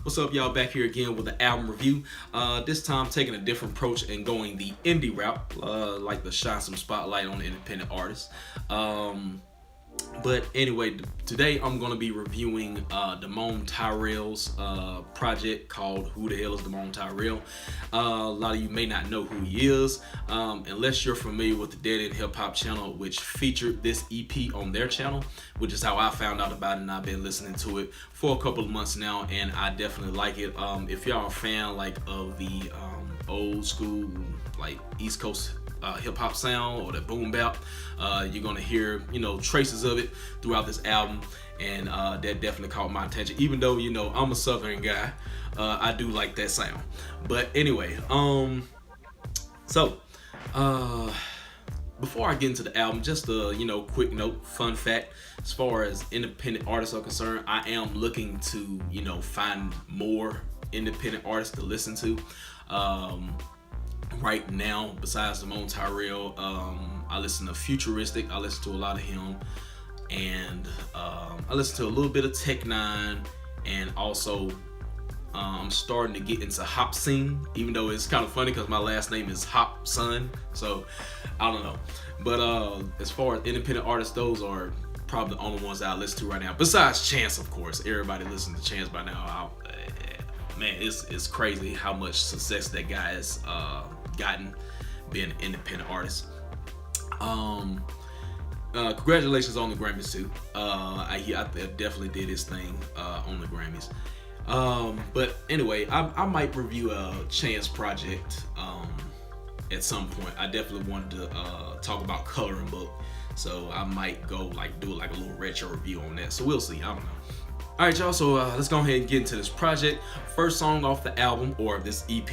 What's up, y'all? Back here again with an album review. This time taking a different approach and going the indie route, like to shine some spotlight on independent artists. But anyway, today I'm going to be reviewing Damone Tyrell's project called Who the Hell is Damone Tyrell? A lot of you may not know who he is, unless you're familiar with the Dead End Hip Hop channel, which featured this EP on their channel, which is how I found out about it, and I've been listening to it for a couple of months now, and I definitely like it. If y'all are a fan like of the old school like East Coast hip hop sound or the boom bap, you're gonna hear traces of it throughout this album, and that definitely caught my attention. Even though I'm a Southern guy, I do like that sound. But anyway, so before I get into the album, just a quick note, fun fact: as far as independent artists are concerned, I am looking to find more independent artists to listen to. Right now, besides Damone Tyrell, I listen to Futuristic. I listen to a lot of him, and I listen to a little bit of Tech Nine, and also I'm starting to get into Hop Scene, even though it's kind of funny because my last name is Hop Son, so I don't know. But as far as independent artists, those are probably the only ones that I listen to right now. Besides Chance, of course. Everybody listens to Chance by now. Man, it's crazy how much success that guy has gotten being an independent artist. Congratulations on the Grammys too. I definitely did his thing on the Grammys. But anyway, I might review a Chance project at some point. I definitely wanted to talk about Coloring Book, so I might go do a little retro review on that. So we'll see. I don't know. Alright, y'all, so let's go ahead and get into this project. First song off the album, or this EP,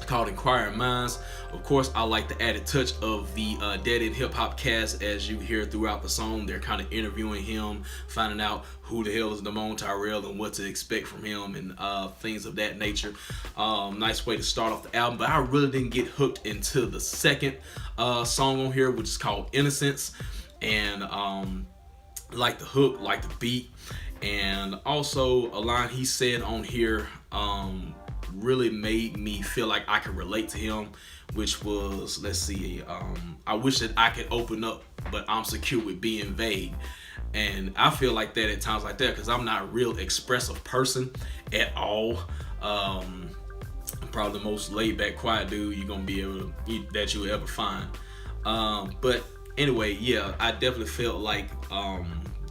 called Inquired Minds. Of course, I like the added touch of the Dead End Hip Hop cast. As you hear throughout the song, they're kind of interviewing him, finding out who the hell is Damone Tyrell and what to expect from him, and things of that nature. Nice way to start off the album, but I really didn't get hooked into the second song on here, which is called Innocence. And like the hook, like the beat, and also a line he said on here really made me feel like I could relate to him, which was, let's see, I wish that I could open up, but I'm secure with being vague. And I feel like that at times like that, because I'm not a real expressive person at all. I'm probably the most laid back, quiet dude you're gonna be able to, that you'll ever find. But anyway, yeah, I definitely felt like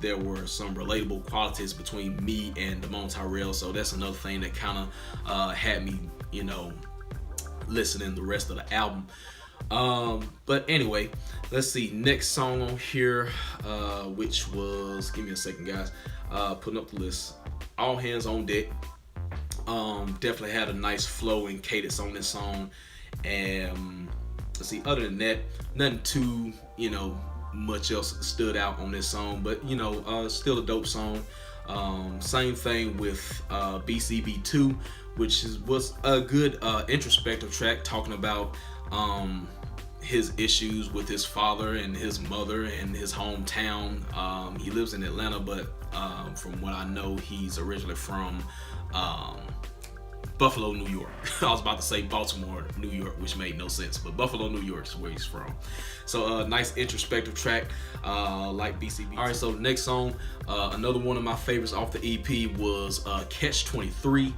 there were some relatable qualities between me and Damone Tyrell, so that's another thing that kind of had me, listening the rest of the album. But anyway, let's see, next song on here, which was, give me a second, guys, putting up the list, All Hands on Deck. Definitely had a nice flow and cadence on this song, and let's see, other than that, nothing too much else stood out on this song, but still a dope song. Same thing with BCB2, which was a good introspective track, talking about his issues with his father and his mother and his hometown. He lives in Atlanta, but from what I know, he's originally from Buffalo, New York. I was about to say Baltimore, New York, which made no sense, but Buffalo, New York is where he's from. So nice introspective track, like BCB. All right, so the next song, another one of my favorites off the EP was Catch 23.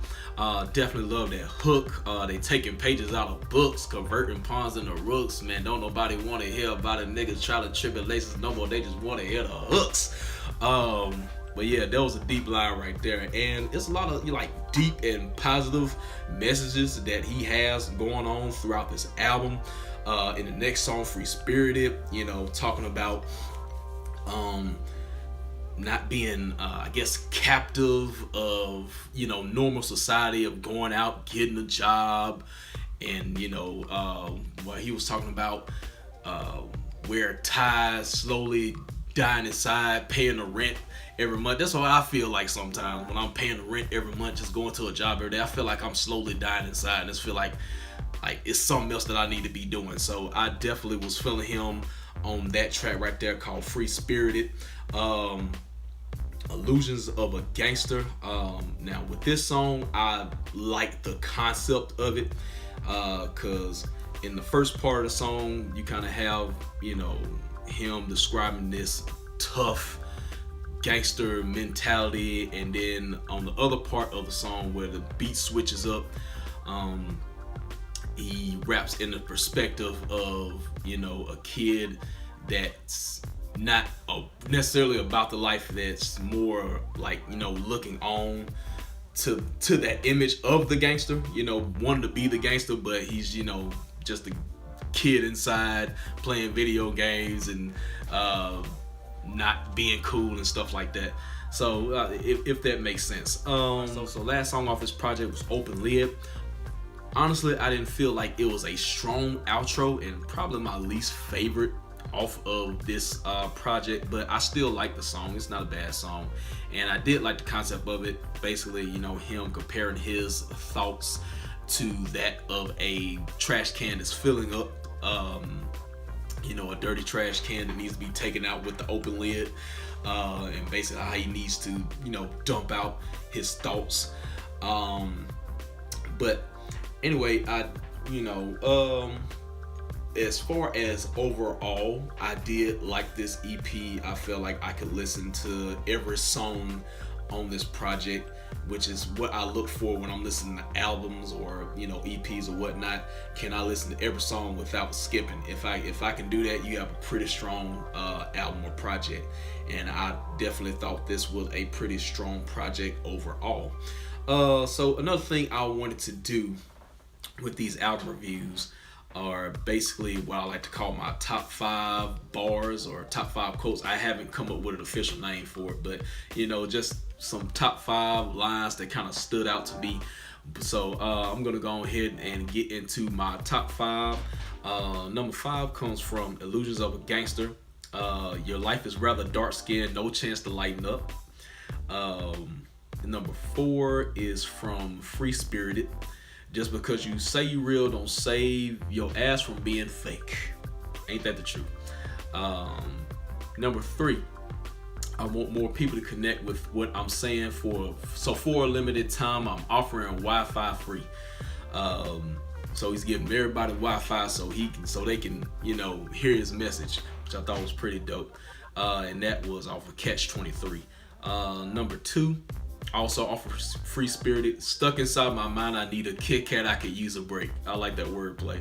Definitely love that hook. They taking pages out of books, converting pawns into rooks. Man, don't nobody want to hear about a nigga's trial and tribulations no more. They just want to hear the hooks. But yeah, that was a deep line right there, and it's a lot of deep and positive messages that he has going on throughout this album. In the next song, Free Spirited, talking about not being, I guess, captive of normal society, of going out, getting a job, and what he was talking about, where ties slowly dying inside, paying the rent every month. That's what I feel like sometimes when I'm paying the rent every month, just going to a job every day. I feel like I'm slowly dying inside, and I just feel like it's something else that I need to be doing. So I definitely was feeling him on that track right there called Free Spirited. Illusions of a Gangster. Now with this song, I like the concept of it, cause in the first part of the song, you kind of have, you know, him describing this tough gangster mentality, and then on the other part of the song where the beat switches up, he raps in the perspective of, you know, a kid that's not necessarily about the life, that's more like, you know, looking on to that image of the gangster, you know, wanting to be the gangster, but he's, you know, just a kid inside playing video games and not being cool and stuff like that. So if that makes sense. So last song off this project was Open Lid. Honestly, I didn't feel like it was a strong outro, and probably my least favorite off of this project, but I still like the song. It's not a bad song, and I did like the concept of it. Basically, you know, him comparing his thoughts to that of a trash can that's filling up, you know, a dirty trash can that needs to be taken out with the open lid, and basically how he needs to, you know, dump out his thoughts. But anyway, as far as overall, I did like this EP. I feel like I could listen to every song on this project, which is what I look for when I'm listening to albums or, you know, EPs or whatnot. Can I listen to every song without skipping? If I can do that, you have a pretty strong album or project. And I definitely thought this was a pretty strong project overall. So another thing I wanted to do with these album reviews are basically what I like to call my top 5 bars or top 5 quotes. I haven't come up with an official name for it, but, you know, just some top 5 lines that kind of stood out to me. So I'm gonna go ahead and get into my top 5. Number 5 comes from Illusions of a Gangster. Your life is rather dark skinned, no chance to lighten up. Number 4 is from Free Spirited. Just because you say you real don't save your ass from being fake. Ain't that the truth? Number 3, I want more people to connect with what I'm saying. For a limited time, I'm offering Wi-Fi free. So he's giving everybody Wi-Fi so they can, you know, hear his message, which I thought was pretty dope. And that was off of Catch 23. Number 2, also offers Free Spirited. Stuck inside my mind, I need a Kit Kat, I could use a break. I like that wordplay.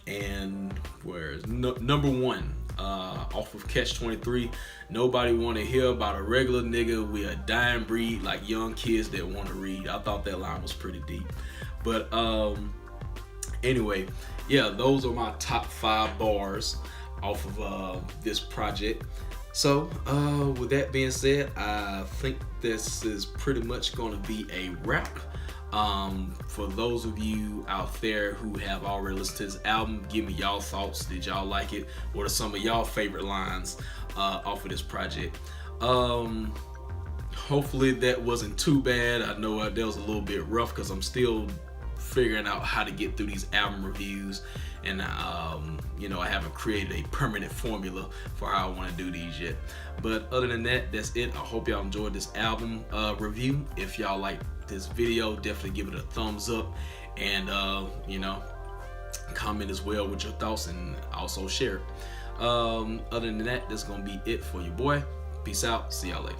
And where's number 1, off of Catch 23, nobody want to hear about a regular nigga. We a dying breed, like young kids that want to read. I thought that line was pretty deep. But anyway, yeah, those are my top 5 bars off of this project. So with that being said, I think this is pretty much going to be a wrap. For those of you out there who have already listened to this album, give me y'all thoughts. Did y'all like it? What are some of y'all favorite lines off of this project? Hopefully that wasn't too bad. I know that was a little bit rough because I'm still figuring out how to get through these album reviews, and you know, I haven't created a permanent formula for how I want to do these yet. But other than that, that's it. I hope y'all enjoyed this album review. If y'all like this video, definitely give it a thumbs up, and you know, comment as well with your thoughts, and also share it. Other than that, that's gonna be it for your boy. Peace out. See y'all later.